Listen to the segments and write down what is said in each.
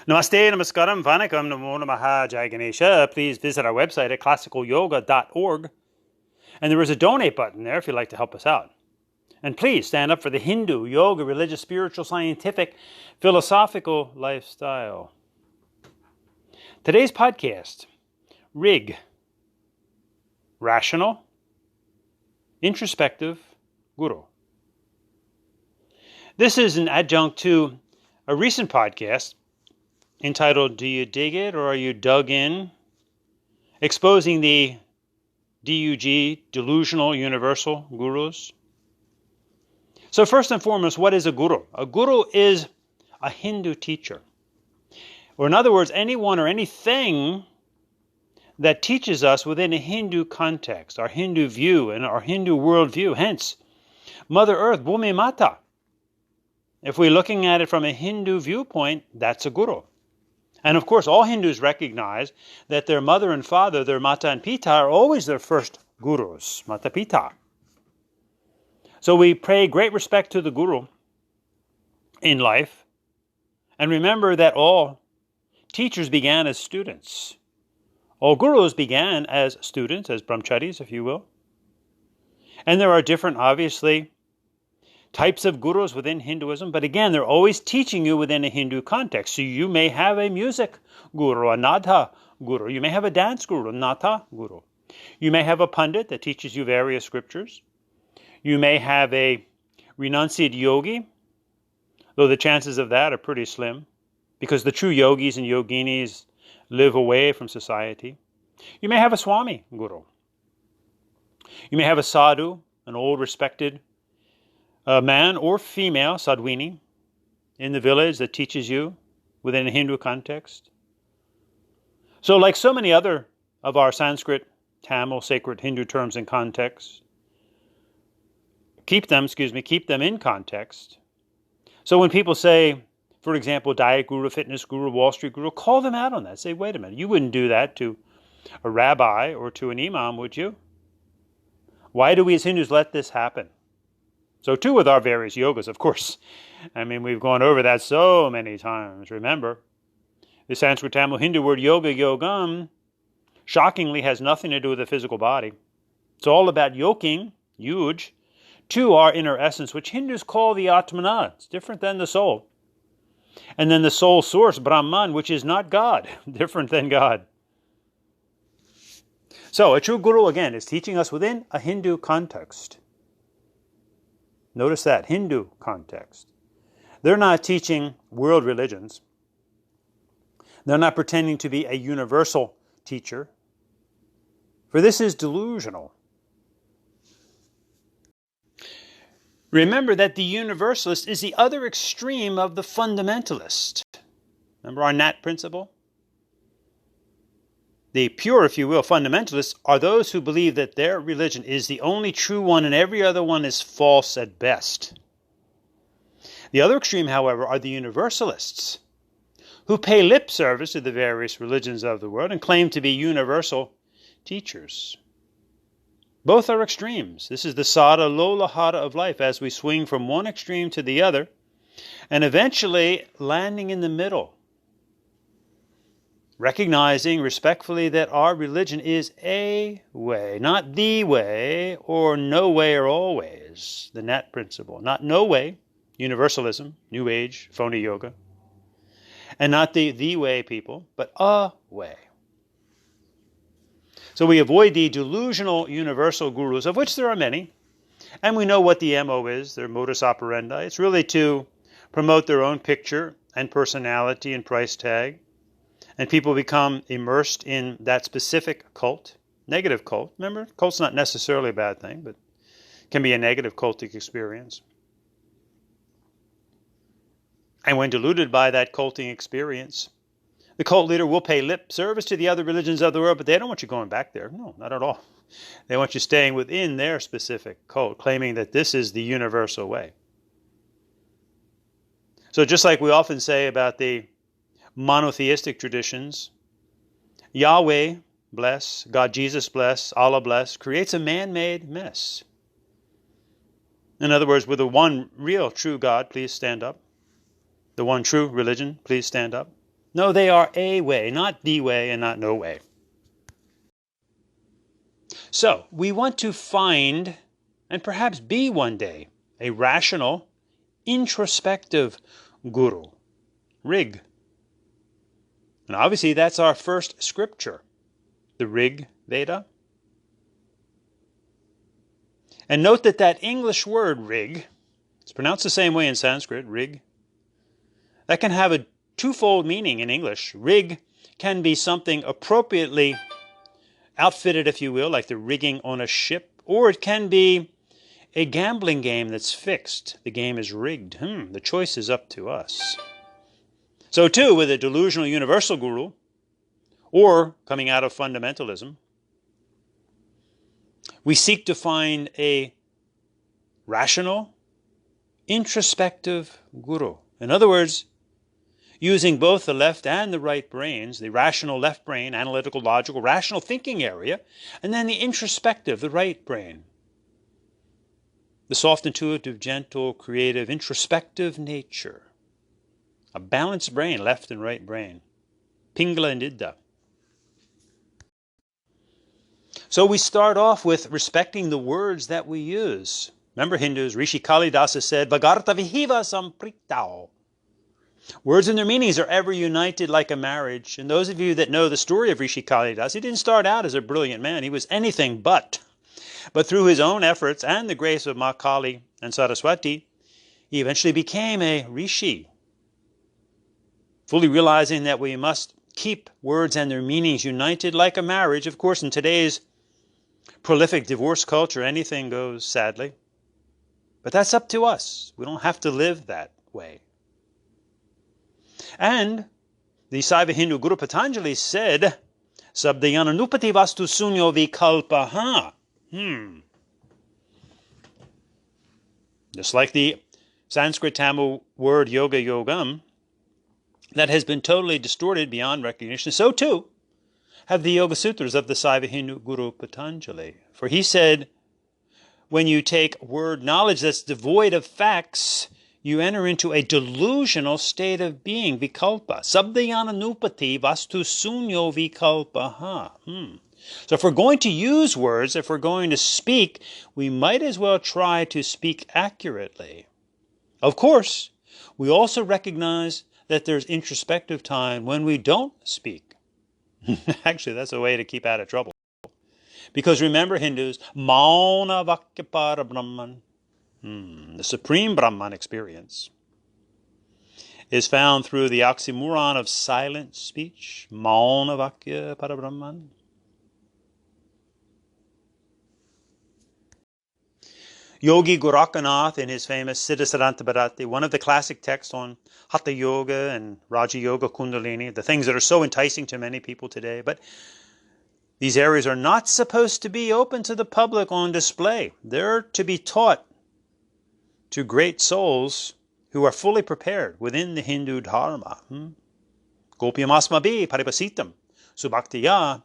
Namaste, namaskaram, vanakkam, namo namaha, Jai Ganesha. Please visit our website at classicalyoga.org. And there is a donate button there if you'd like to help us out. And please stand up for the Hindu, yoga, religious, spiritual, scientific, philosophical lifestyle. Today's podcast, R.I.G, Rational, Introspective, Guru. This is an adjunct to a recent podcast entitled Do You Dig It or Are You Dug In? Exposing the D.U.G, delusional universal gurus. So first and foremost, what is a guru? A guru is a Hindu teacher. Or in other words, anyone or anything that teaches us within a Hindu context, our Hindu view and our Hindu worldview. Hence, Mother Earth, Bhumi Mata. If we're looking at it from a Hindu viewpoint, that's a guru. And of course, all Hindus recognize that their mother and father, their mata and pita, are always their first gurus, mata pita. So we pay great respect to the guru in life. And remember that all teachers began as students. All gurus began as students, as brahmacharis, if you will. And there are different, obviously, types of gurus within Hinduism, but again, they're always teaching you within a Hindu context. So you may have a music guru, a natha guru. You may have a dance guru, a natha guru. You may have a pandit that teaches you various scriptures. You may have a renunciate yogi, though the chances of that are pretty slim, because the true yogis and yoginis live away from society. You may have a swami guru. You may have a sadhu, an old respected man or female, sadhwini, in the village that teaches you within a Hindu context. So like so many other of our Sanskrit, Tamil, sacred Hindu terms and contexts, keep them in context. So when people say, for example, diet guru, fitness guru, Wall Street guru, call them out on that. Say, wait a minute, you wouldn't do that to a rabbi or to an imam, would you? Why do we as Hindus let this happen? So too with our various yogas, of course. I mean, we've gone over that so many times. Remember, the Sanskrit Tamil Hindu word yoga, yogam, shockingly has nothing to do with the physical body. It's all about yoking, D.U.G, to our inner essence, which Hindus call the Atmana. It's different than the soul. And then the soul source, Brahman, which is not God, different than God. So a true guru, again, is teaching us within a Hindu context. Notice that, Hindu context. They're not teaching world religions. They're not pretending to be a universal teacher. For this is delusional. Remember that the universalist is the other extreme of the fundamentalist. Remember our Nat principle? The pure, if you will, fundamentalists are those who believe that their religion is the only true one and every other one is false at best. The other extreme, however, are the universalists, who pay lip service to the various religions of the world and claim to be universal teachers. Both are extremes. This is the sada lola hada of life as we swing from one extreme to the other and eventually landing in the middle. Recognizing respectfully that our religion is a way, not the way, or no way or always, the Nat principle. Not no way, universalism, New Age, phony yoga. And not the way people, but a way. So we avoid the delusional universal gurus, of which there are many. And we know what the MO is, their modus operandi. It's really to promote their own picture and personality and price tag. And people become immersed in that specific cult, negative cult. Remember, cult's not necessarily a bad thing, but can be a negative cultic experience. And when deluded by that culting experience, the cult leader will pay lip service to the other religions of the world, but they don't want you going back there. No, not at all. They want you staying within their specific cult, claiming that this is the universal way. So just like we often say about the monotheistic traditions, Yahweh bless, God Jesus bless, Allah bless, creates a man-made mess. In other words, with the one real true God, please stand up. The one true religion, please stand up. No, they are a way, not the way and not no way. So, we want to find, and perhaps be one day, a rational, introspective guru, R.I.G. And obviously that's our first scripture, the Rig Veda. And note that that English word rig, it's pronounced the same way in Sanskrit, rig, that can have a twofold meaning in English. Rig can be something appropriately outfitted, if you will, like the rigging on a ship, or it can be a gambling game that's fixed. The game is rigged. The choice is up to us. So too, with a delusional universal guru, or coming out of fundamentalism, we seek to find a rational, introspective guru. In other words, using both the left and the right brains, the rational left brain, analytical, logical, rational thinking area, and then the introspective, the right brain. The soft, intuitive, gentle, creative, introspective nature. A balanced brain, left and right brain. Pingala and Idda. So we start off with respecting the words that we use. Remember Hindus, Rishi Kalidasa said, Vagarta vihiva sampritao. Words and their meanings are ever united like a marriage. And those of you that know the story of Rishi Kalidasa, he didn't start out as a brilliant man. He was anything but. But through his own efforts and the grace of Ma Kali and Saraswati, he eventually became a Rishi, fully realizing that we must keep words and their meanings united like a marriage. Of course, in today's prolific divorce culture, anything goes, sadly. But that's up to us. We don't have to live that way. And the Saiva Hindu Guru Patanjali said, Sabdayananupati vastu sunyo vikalpaha. Just like the Sanskrit Tamil word yoga yogam, that has been totally distorted beyond recognition, so too have the Yoga Sutras of the Saiva Hindu Guru Patanjali. For he said, when you take word knowledge that's devoid of facts, you enter into a delusional state of being, vikalpa. Sabdayananupati vastu sunyo vikalpaha. So if we're going to use words, if we're going to speak, we might as well try to speak accurately. Of course, we also recognize that there's introspective time when we don't speak. Actually, that's a way to keep out of trouble. Because remember, Hindus, Mauna Vakyapara Brahman, the supreme Brahman experience, is found through the oxymoron of silent speech, Mauna Vakyapara Brahman. Yogi Gorakhnath, in his famous Siddhasiddhanta Bharati, one of the classic texts on Hatha Yoga and Raja Yoga Kundalini, the things that are so enticing to many people today. But these areas are not supposed to be open to the public on display. They're to be taught to great souls who are fully prepared within the Hindu Dharma. Gopyamasmabi paripasitam subhaktiya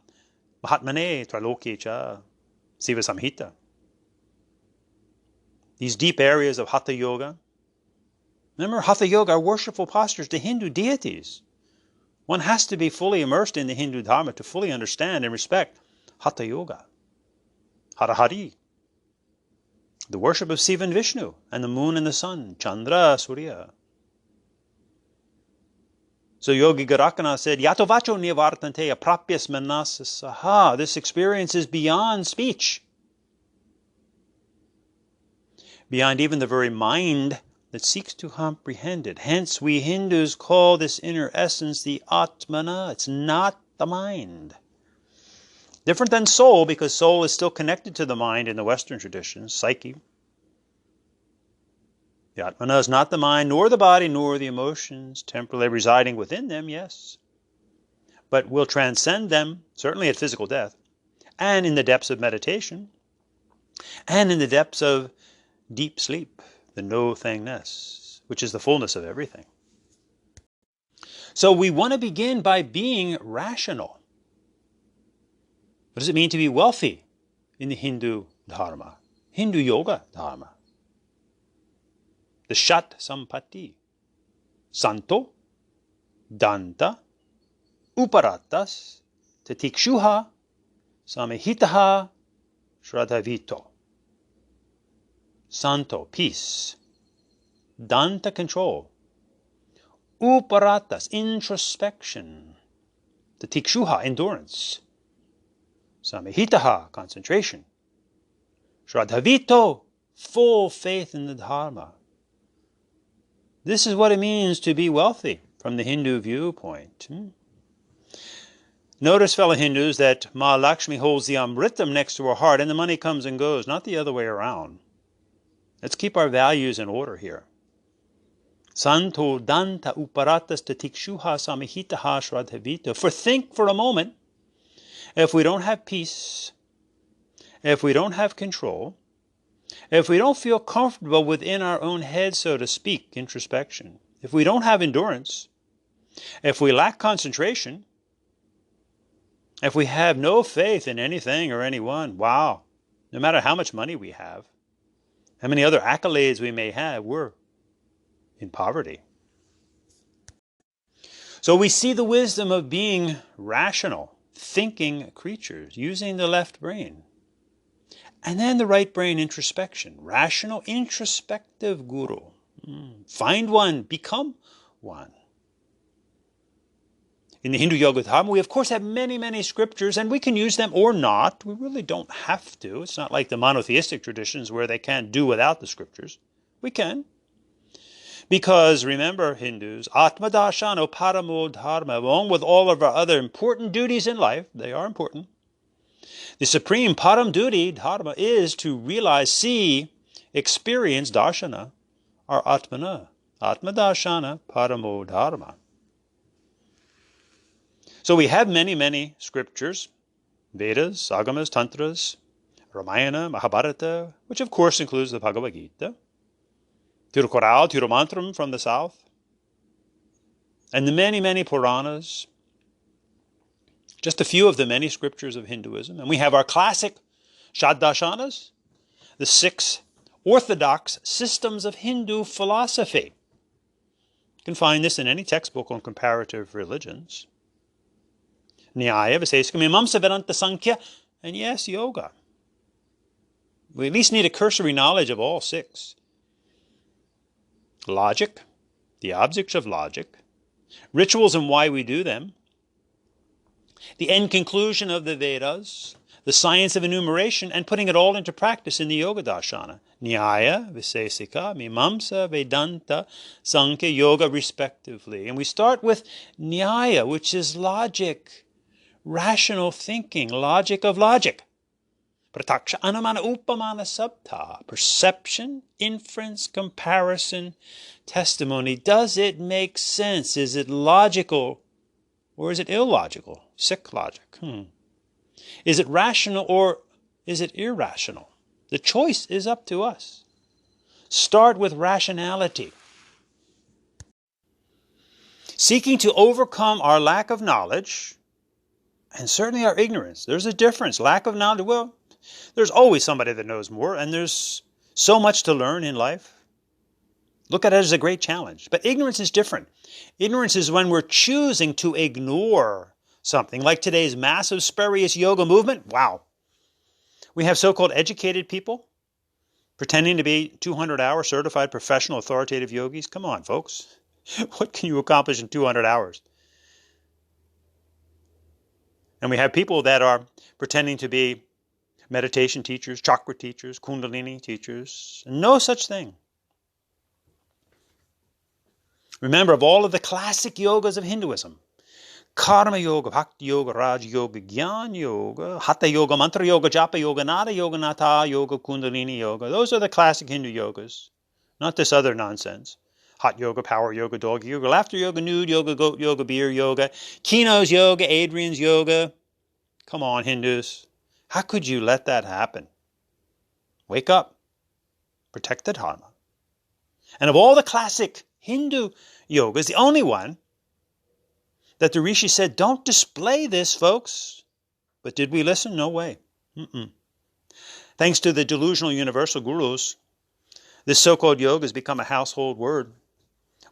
mahatmane traloki cha siva samhita. These deep areas of Hatha Yoga. Remember, Hatha Yoga are worshipful postures to Hindu deities. One has to be fully immersed in the Hindu Dharma to fully understand and respect Hatha Yoga. Hara Hari. The worship of Shiva and Vishnu and the moon and the sun, Chandra, Surya. So Yogi Gorakhnath said, Yato vacho nivartante aprapyas manasasaha. This experience is beyond speech. Beyond even the very mind that seeks to comprehend it. Hence, we Hindus call this inner essence the Atmana. It's not the mind. Different than soul, because soul is still connected to the mind in the Western traditions, psyche. The Atmana is not the mind, nor the body, nor the emotions, temporarily residing within them, yes, but will transcend them, certainly at physical death, and in the depths of meditation, and in the depths of deep sleep, the no-thingness, which is the fullness of everything. So we want to begin by being rational. What does it mean to be wealthy in the Hindu Dharma, Hindu Yoga Dharma? The Shat Sampatti, Santo, Danta, uparatas tatikshuha samahitaha shradhavito. Santo, peace. Danta, control. Uparatas, introspection. Tatikshuha, endurance. Samahitaha, concentration. Shradhavito, full faith in the Dharma. This is what it means to be wealthy from the Hindu viewpoint. Notice, fellow Hindus, that Ma Lakshmi holds the Amritam next to her heart and the money comes and goes, not the other way around. Let's keep our values in order here. Santo danta uparatas tatikshuha samahitaha shradhavita. For think for a moment, if we don't have peace, if we don't have control, if we don't feel comfortable within our own head, so to speak, introspection, if we don't have endurance, if we lack concentration, if we have no faith in anything or anyone, wow, no matter how much money we have, how many other accolades we may have, we're in poverty. So we see the wisdom of being rational, thinking creatures, using the left brain. And then the right brain introspection, rational, introspective guru. Find one, become one. In the Hindu Yoga Dharma, we of course have many, many scriptures, and we can use them or not. We really don't have to. It's not like the monotheistic traditions where they can't do without the scriptures. We can. Because remember, Hindus, Atma Darshana Paramo Dharma, along with all of our other important duties in life, they are important. The supreme param duty, dharma, is to realize, see, experience darshana, our atmana. Atma Darshana Paramo Dharma. So we have many, many scriptures, Vedas, Agamas, Tantras, Ramayana, Mahabharata, which of course includes the Bhagavad Gita, Tirukural, Tirumantram from the south, and the many, many Puranas, just a few of the many scriptures of Hinduism. And we have our classic Shaddarshanas, the 6 orthodox systems of Hindu philosophy. You can find this in any textbook on comparative religions. Nyaya, Viseshika, Mimamsa, Vedanta, Sankhya, and yes, yoga. We at least need a cursory knowledge of all 6. Logic, the objects of logic, rituals and why we do them, the end conclusion of the Vedas, the science of enumeration, and putting it all into practice in the Yoga Darshana. Nyaya, Visesika, Mimamsa, Vedanta, Sankhya, Yoga, respectively. And we start with Nyaya, which is logic, rational thinking, logic of logic. Prataksha, Anumana, Upamana, Sabta. Perception, inference, comparison, testimony. Does it make sense? Is it logical or is it illogical? Sick logic. Is it rational or is it irrational? The choice is up to us. Start with rationality. Seeking to overcome our lack of knowledge and certainly our ignorance. There's a difference. Lack of knowledge, well, there's always somebody that knows more, and there's so much to learn in life. Look at it as a great challenge. But ignorance is different. Ignorance is when we're choosing to ignore something, like today's massive spurious yoga movement. Wow. We have so-called educated people pretending to be 200-hour certified professional authoritative yogis. Come on, folks. What can you accomplish in 200 hours? And we have people that are pretending to be meditation teachers, chakra teachers, kundalini teachers. No such thing. Remember, of all of the classic yogas of Hinduism, Karma Yoga, Bhakti Yoga, R.I.G Yoga, Jnana Yoga, Hatha Yoga, Mantra Yoga, Japa Yoga, Nada Yoga, Natha Yoga, Kundalini Yoga. Those are the classic Hindu yogas, not this other nonsense. Hot Yoga, Power Yoga, Dog Yoga, Laughter Yoga, Nude Yoga, Goat Yoga, Beer Yoga, Kino's Yoga, Adrian's Yoga. Come on, Hindus. How could you let that happen? Wake up. Protect the Dharma. And of all the classic Hindu yogas, the only one that the Rishi said, don't display this, folks. But did we listen? No way. Thanks to the delusional universal gurus, this so-called yoga has become a household word.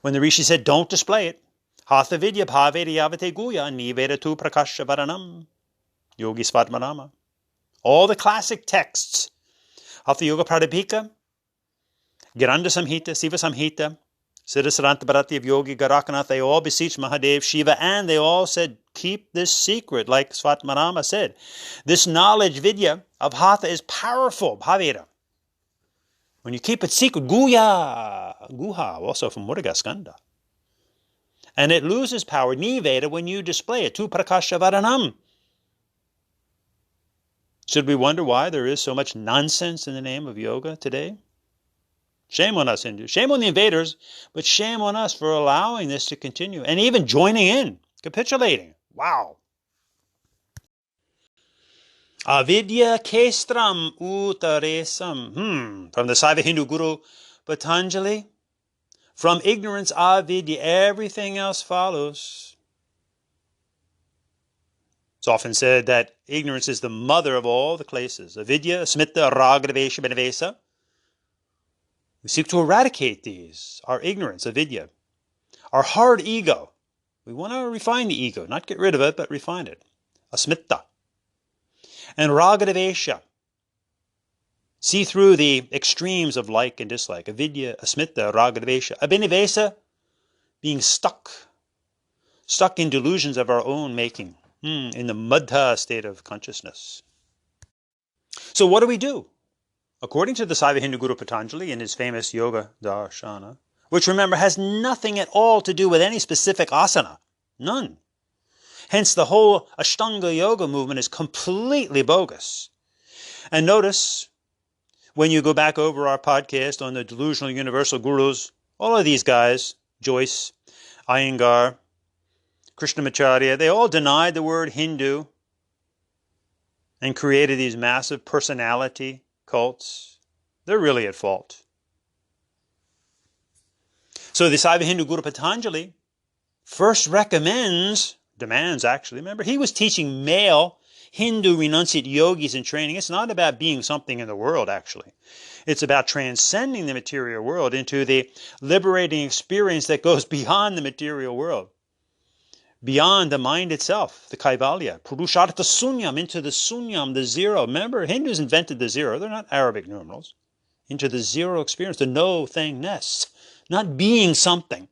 When the Rishi said, don't display it, Hatha vidya bhaveda yavate guya niveda tu prakasha varanam. Yogi Svatmarama. All the classic texts. Hatha Yoga Pradipika, Giranda Samhita, Siva Samhita, Siddhasaranta Bharati of Yogi Garakanath, they all beseech Mahadev, Shiva, and they all said, keep this secret, like Svatmarama said. This knowledge, vidya, of Hatha is powerful, Bhaveda. When you keep it secret, Guha, also from Muruga Skanda. And it loses power, Niveda, when you display it, Tu Prakasha Varanam. Should we wonder why there is so much nonsense in the name of yoga today? Shame on us, Hindus. Shame on the invaders, but shame on us for allowing this to continue and even joining in, capitulating. Wow. Avidya Kestram Utaresam. From the Saiva Hindu Guru Patanjali. From ignorance, avidya, everything else follows. It's often said that ignorance is the mother of all the klesas. Avidya, asmita, ragadavesha, benavesa. We seek to eradicate these, our ignorance, avidya, our hard ego. We want to refine the ego, not get rid of it, but refine it. Asmita. And ragadavesha. See through the extremes of like and dislike. Avidya, asmita, ragadavesha. Abhinivesa, being stuck in delusions of our own making, in the madha state of consciousness. So what do? According to the Saiva Hindu Guru Patanjali in his famous Yoga Darshana, which remember has nothing at all to do with any specific asana, none. Hence the whole Ashtanga Yoga movement is completely bogus. And notice, when you go back over our podcast on the delusional universal gurus, all of these guys, Joyce, Iyengar, Krishnamacharya, they all denied the word Hindu and created these massive personality cults. They're really at fault. So the Saiva Hindu Guru Patanjali first demands actually, remember, he was teaching male Hindu renunciate yogis in training. It's not about being something in the world, actually. It's about transcending the material world into the liberating experience that goes beyond the material world. Beyond the mind itself, the Kaivalya, Purushartha Sunyam, into the Sunyam, the zero. Remember, Hindus invented the zero. They're not Arabic numerals. Into the zero experience, the no-thingness, not being something.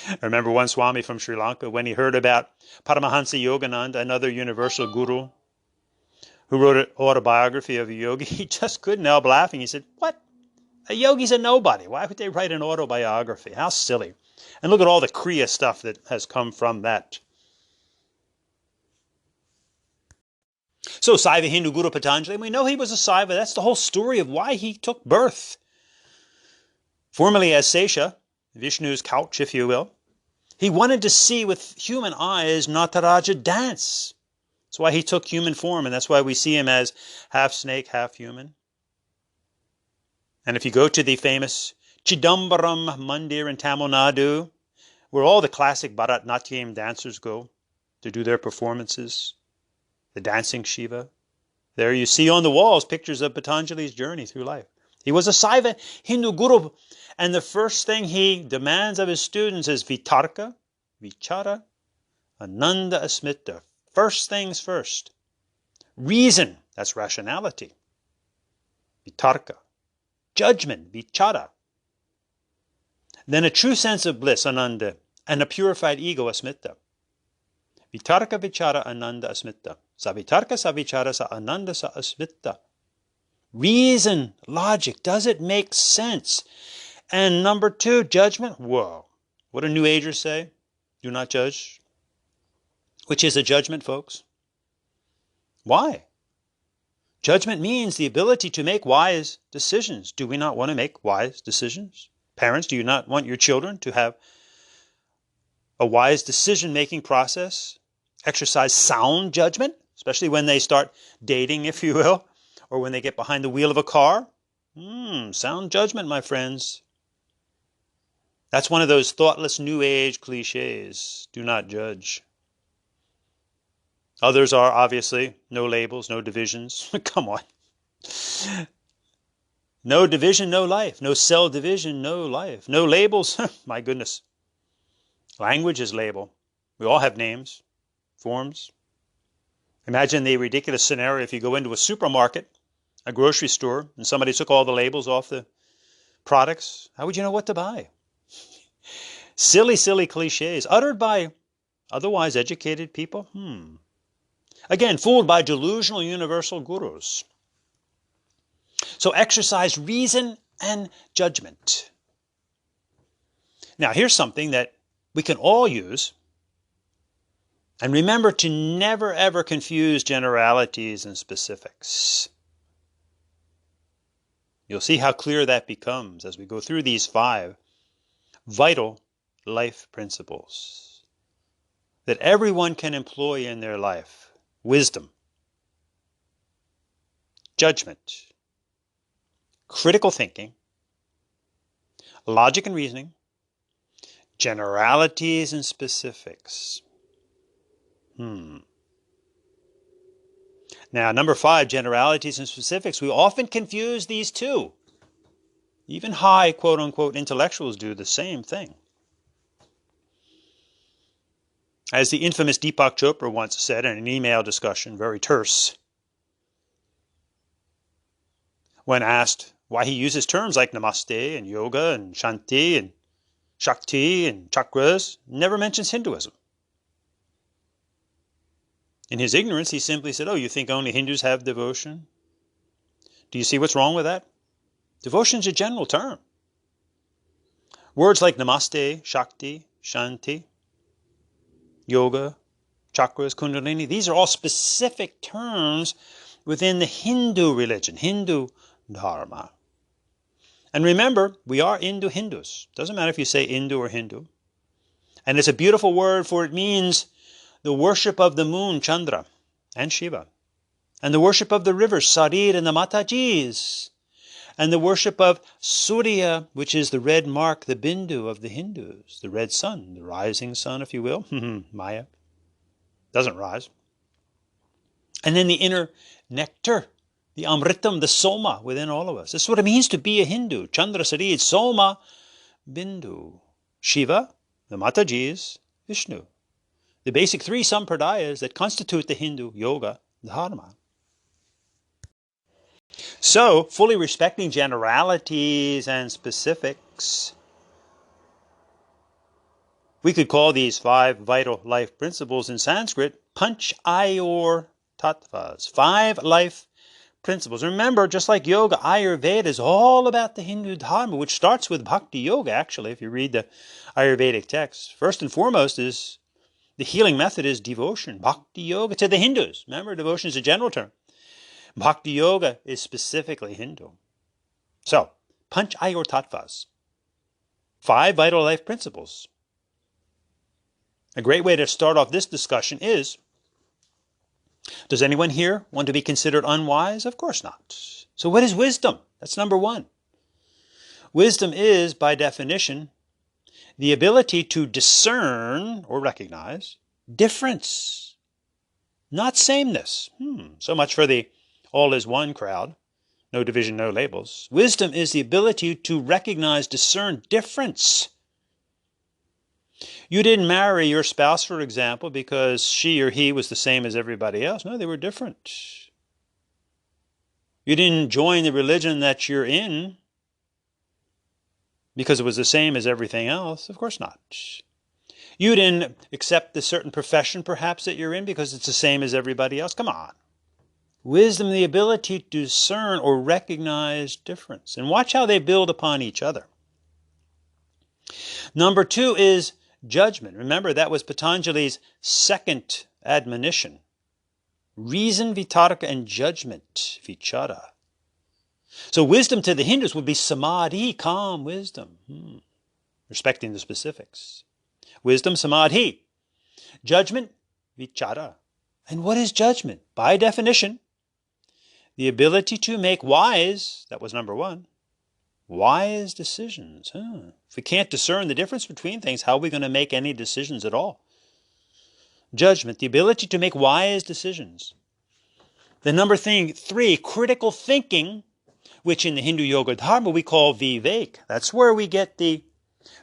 I remember one Swami from Sri Lanka, when he heard about Paramahansa Yogananda, another universal guru, who wrote an autobiography of a yogi, he just couldn't help laughing. He said, what? A yogi's a nobody. Why would they write an autobiography? How silly. And look at all the Kriya stuff that has come from that. So Saiva Hindu Guru Patanjali, we know he was a Saiva. That's the whole story of why he took birth. Formerly as Sesha, Vishnu's couch, if you will. He wanted to see with human eyes Nataraja dance. That's why he took human form, and that's why we see him as half snake, half human. And if you go to the famous Chidambaram Mandir in Tamil Nadu, where all the classic Bharatnatyam dancers go to do their performances, the dancing Shiva, there you see on the walls pictures of Patanjali's journey through life. He was a Saiva Hindu Guru, and the first thing he demands of his students is Vitarka, Vichara, Ananda Asmita. First things first. Reason, that's rationality. Vitarka. Judgment, Vichara. Then a true sense of bliss, Ananda, and a purified ego, Asmita. Vitarka, Vichara, Ananda, Asmita. Sa Vitarka, sa Vichara, sa Ananda, sa Asmita. Reason, logic, does it make sense? And number two, judgment. Whoa. What do New Agers say? Do not judge. Which is a judgment, folks. Why? Judgment means the ability to make wise decisions. Do we not want to make wise decisions? Parents, do you not want your children to have a wise decision-making process? Exercise sound judgment, especially when they start dating, if you will, or when they get behind the wheel of a car? Sound judgment, my friends. That's one of those thoughtless New Age cliches. Do not judge. Others are obviously no labels, no divisions. Come on. No division, no life. No cell division, no life. No labels. My goodness. Language is label. We all have names, forms. Imagine the ridiculous scenario if you go into a supermarket, a grocery store, and somebody took all the labels off the products. How would you know what to buy? Silly, silly cliches uttered by otherwise educated people. Again, fooled by delusional universal gurus. So exercise reason and judgment. Now, here's something that we can all use. And remember to never ever confuse generalities and specifics. You'll see how clear that becomes as we go through these 5 vital life principles that everyone can employ in their life. Wisdom, judgment, critical thinking, logic and reasoning, generalities and specifics. Now, number 5, generalities and specifics. We often confuse these two. Even high, quote-unquote, intellectuals do the same thing. As the infamous Deepak Chopra once said in an email discussion, very terse, when asked why he uses terms like namaste and yoga and shanti and shakti and chakras, never mentions Hinduism. In his ignorance, he simply said, oh, you think only Hindus have devotion? Do you see what's wrong with that? Devotion is a general term. Words like namaste, shakti, shanti, yoga, chakras, kundalini, these are all specific terms within the Hindu religion, Hindu dharma. And remember, we are Hindus. Doesn't matter if you say Hindu or Hindu. And it's a beautiful word, for it means the worship of the moon, Chandra, and Shiva, and the worship of the rivers, Sarir and the Matajis, and the worship of Surya, which is the red mark, the Bindu of the Hindus, the red sun, the rising sun, if you will, Maya, doesn't rise. And then the inner nectar, the Amritam, the Soma within all of us. This is what it means to be a Hindu. Chandra, Sarir, Soma, Bindu, Shiva, the Matajis, Vishnu. The basic 3 sampradayas that constitute the Hindu yoga dharma. So, fully respecting generalities and specifics, we could call these 5 vital life principles in Sanskrit Panch Ayor Tattvas, 5 life principles. Remember, just like yoga, Ayurveda is all about the Hindu dharma, which starts with bhakti yoga, actually, if you read the Ayurvedic text. First and foremost is the healing method is devotion, bhakti yoga, to the Hindus. Remember, devotion is a general term. Bhakti yoga is specifically Hindu. So, Panch Ayor Tattvas, 5 vital life principles. A great way to start off this discussion is, does anyone here want to be considered unwise? Of course not. So what is wisdom? That's number 1. Wisdom is, by definition, the ability to discern or recognize difference, not sameness. So much for the all is one crowd. No division, no labels. Wisdom is the ability to recognize, discern difference. You didn't marry your spouse, for example, because she or he was the same as everybody else. No, they were different. You didn't join the religion that you're in because it was the same as everything else. Of course not. You didn't accept a certain profession, perhaps, that you're in because it's the same as everybody else. Come on. Wisdom, the ability to discern or recognize difference. And watch how they build upon each other. Number 2 is judgment. Remember, that was Patanjali's second admonition. Reason, vitarka, and judgment, vichara. So wisdom to the Hindus would be samadhi, calm wisdom, respecting the specifics. Wisdom, samadhi. Judgment, vichara. And what is judgment? By definition, the ability to make wise, that was number 1, wise decisions. If we can't discern the difference between things, how are we going to make any decisions at all? Judgment, the ability to make wise decisions. The number 3, critical thinking, which in the Hindu yoga dharma we call vivek. That's where we get the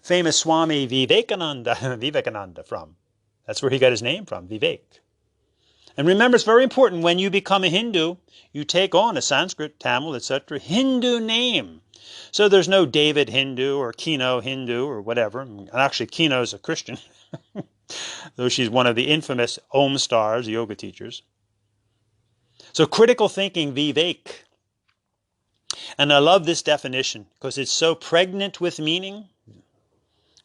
famous Swami Vivekananda from. That's where he got his name from, Vivek. And remember, it's very important when you become a Hindu, you take on a Sanskrit, Tamil, etc. Hindu name. So there's no David Hindu or Kino Hindu or whatever. And actually, Kino is a Christian, though she's one of the infamous Om stars, yoga teachers. So critical thinking, Vivek. And I love this definition because it's so pregnant with meaning.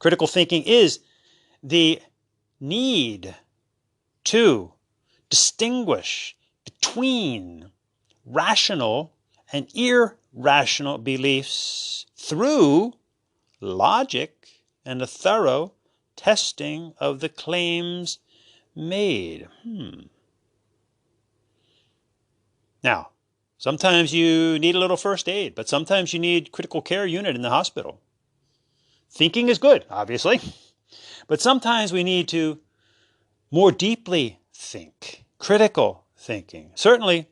Critical thinking is the need to distinguish between rational and irrational beliefs through logic and a thorough testing of the claims made. Now, sometimes you need a little first aid, but sometimes you need critical care unit in the hospital. Thinking is good, obviously, but sometimes we need to more deeply think, critical thinking. Certainly,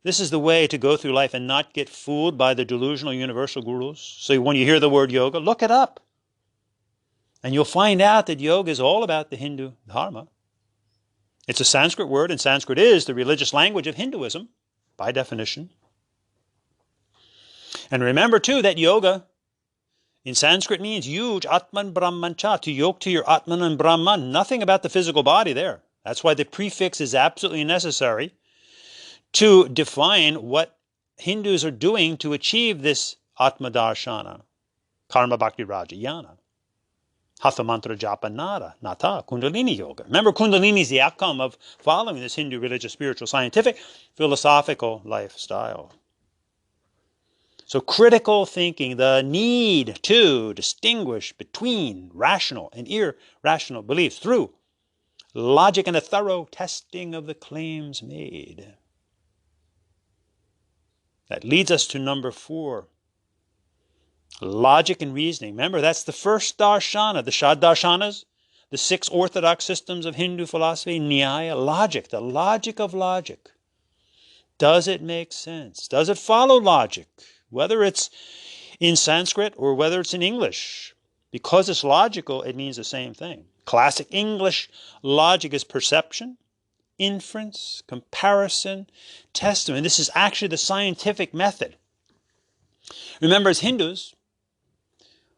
this is the way to go through life and not get fooled by the delusional universal gurus. So when you hear the word yoga, look it up. And you'll find out that yoga is all about the Hindu dharma. It's a Sanskrit word, and Sanskrit is the religious language of Hinduism, by definition. And remember, too, that yoga in Sanskrit means yuj atman brahman cha, to yoke to your atman and brahman. Nothing about the physical body there. That's why the prefix is absolutely necessary to define what Hindus are doing to achieve this Atma Darshana, Karma Bhakti Raja Yana, Hatha Mantra Japa Nata, Kundalini Yoga. Remember, Kundalini is the outcome of following this Hindu religious, spiritual, scientific, philosophical lifestyle. So critical thinking, the need to distinguish between rational and irrational beliefs through logic and a thorough testing of the claims made. That leads us to number 4. Logic and reasoning. Remember, that's the first darshana, the Shadarshanas, the 6 orthodox systems of Hindu philosophy, Nyaya, logic, the logic of logic. Does it make sense? Does it follow logic? Whether it's in Sanskrit or whether it's in English. Because it's logical, it means the same thing. Classic English logic is perception, inference, comparison, testimony. This is actually the scientific method. Remember, as Hindus,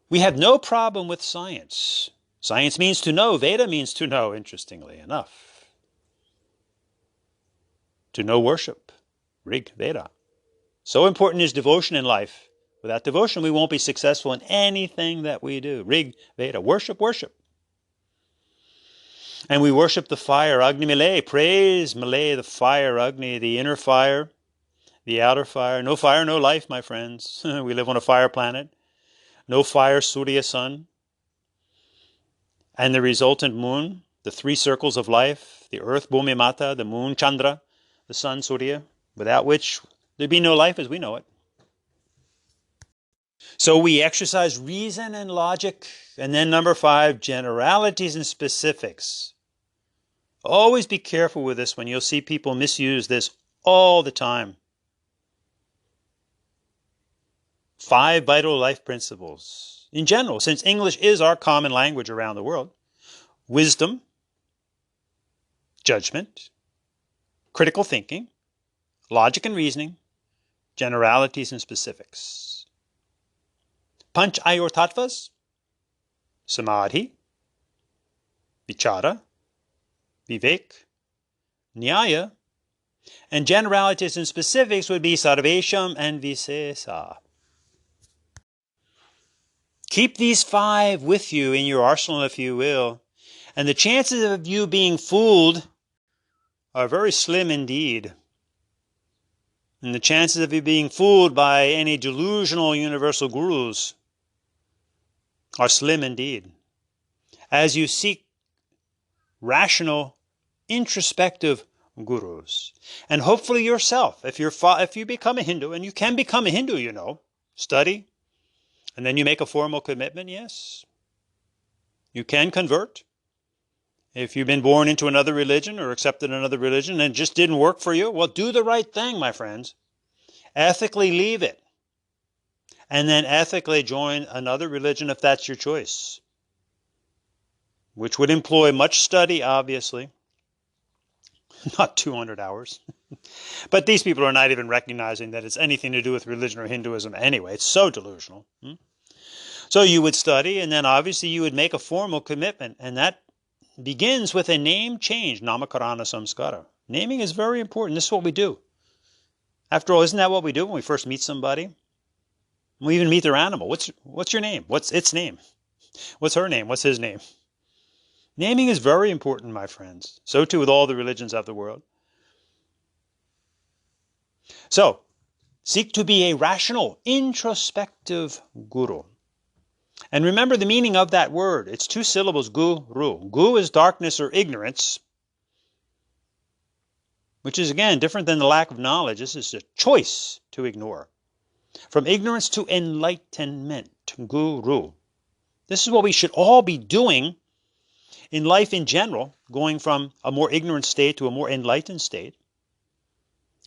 we have no problem with science. Science means to know. Veda means to know, interestingly enough. To know worship. Rig Veda. So important is devotion in life. Without devotion, we won't be successful in anything that we do. Rig Veda. Worship, worship. And we worship the fire, Agni Mile. Praise Mile, the fire, Agni, the inner fire, the outer fire. No fire, no life, my friends. We live on a fire planet. No fire, Surya, sun. And the resultant moon, the 3 circles of life, the earth, Bhumi Mata, the moon, Chandra, the sun, Surya, without which there'd be no life as we know it. So we exercise reason and logic. And then number 5, generalities and specifics. Always be careful with this one. You'll see people misuse this all the time. 5 vital life principles. In general, since English is our common language around the world, wisdom, judgment, critical thinking, logic and reasoning, generalities and specifics. Panch Ayor Tattvas, Samadhi, Vichara, Vivek, Nyaya, and generalities and specifics would be Sarvesham and Visesa. Keep these 5 with you in your arsenal, if you will, and the chances of you being fooled are very slim indeed. And the chances of you being fooled by any delusional universal gurus are slim indeed. As you seek rational, introspective gurus, and hopefully yourself, if you become a Hindu, and you can become a Hindu, you know, study, and then you make a formal commitment, yes. You can convert. If you've been born into another religion or accepted another religion and it just didn't work for you, well, do the right thing, my friends. Ethically leave it. and then ethically join another religion if that's your choice, which would employ much study, obviously, not 200 hours. But these people are not even recognizing that it's anything to do with religion or Hinduism anyway. It's so delusional. So you would study, and then obviously you would make a formal commitment, and that begins with a name change, namakarana samskara. Naming is very important. This is what we do. After all, isn't that what we do when we first meet somebody? We even meet their animal. What's your name? What's its name? What's her name? What's his name? Naming is very important, my friends. So too with all the religions of the world. So, seek to be a rational, introspective guru. And remember the meaning of that word. It's 2 syllables, guru. Gu is darkness or ignorance, which is, again, different than the lack of knowledge. This is a choice to ignore. From ignorance to enlightenment, guru. This is what we should all be doing in life in general, going from a more ignorant state to a more enlightened state.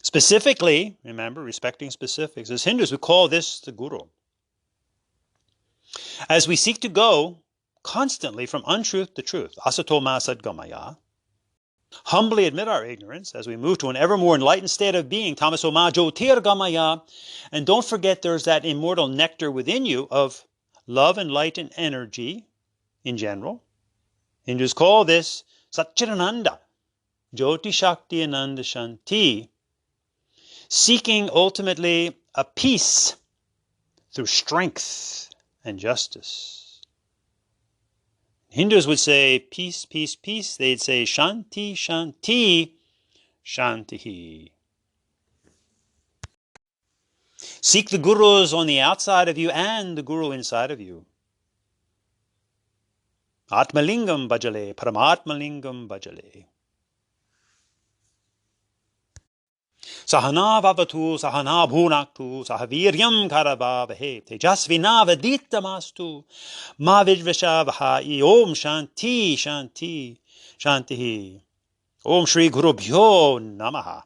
Specifically, remember, respecting specifics, as Hindus, we call this the guru. As we seek to go constantly from untruth to truth, asato ma sadgamaya, humbly admit our ignorance as we move to an ever more enlightened state of being, tamaso ma jyotirgamaya, and don't forget there's that immortal nectar within you of love and light and energy in general. Hindus call this Satchitananda, Jyoti Shakti Ananda Shanti, seeking ultimately a peace through strength and justice. Hindus would say peace, peace, peace. They'd say Shanti, Shanti, Shanti. Seek the gurus on the outside of you and the guru inside of you. Atmalingam bhajale, paramatmalingam bhajale. Sahana vavatu, sahana bhunaktu, sahaviryam karabhavahe, tejasvinavaditamastu, ma vidvishavaha, om shanti, shanti, shanti. Om Shri Gurubhyo Namaha.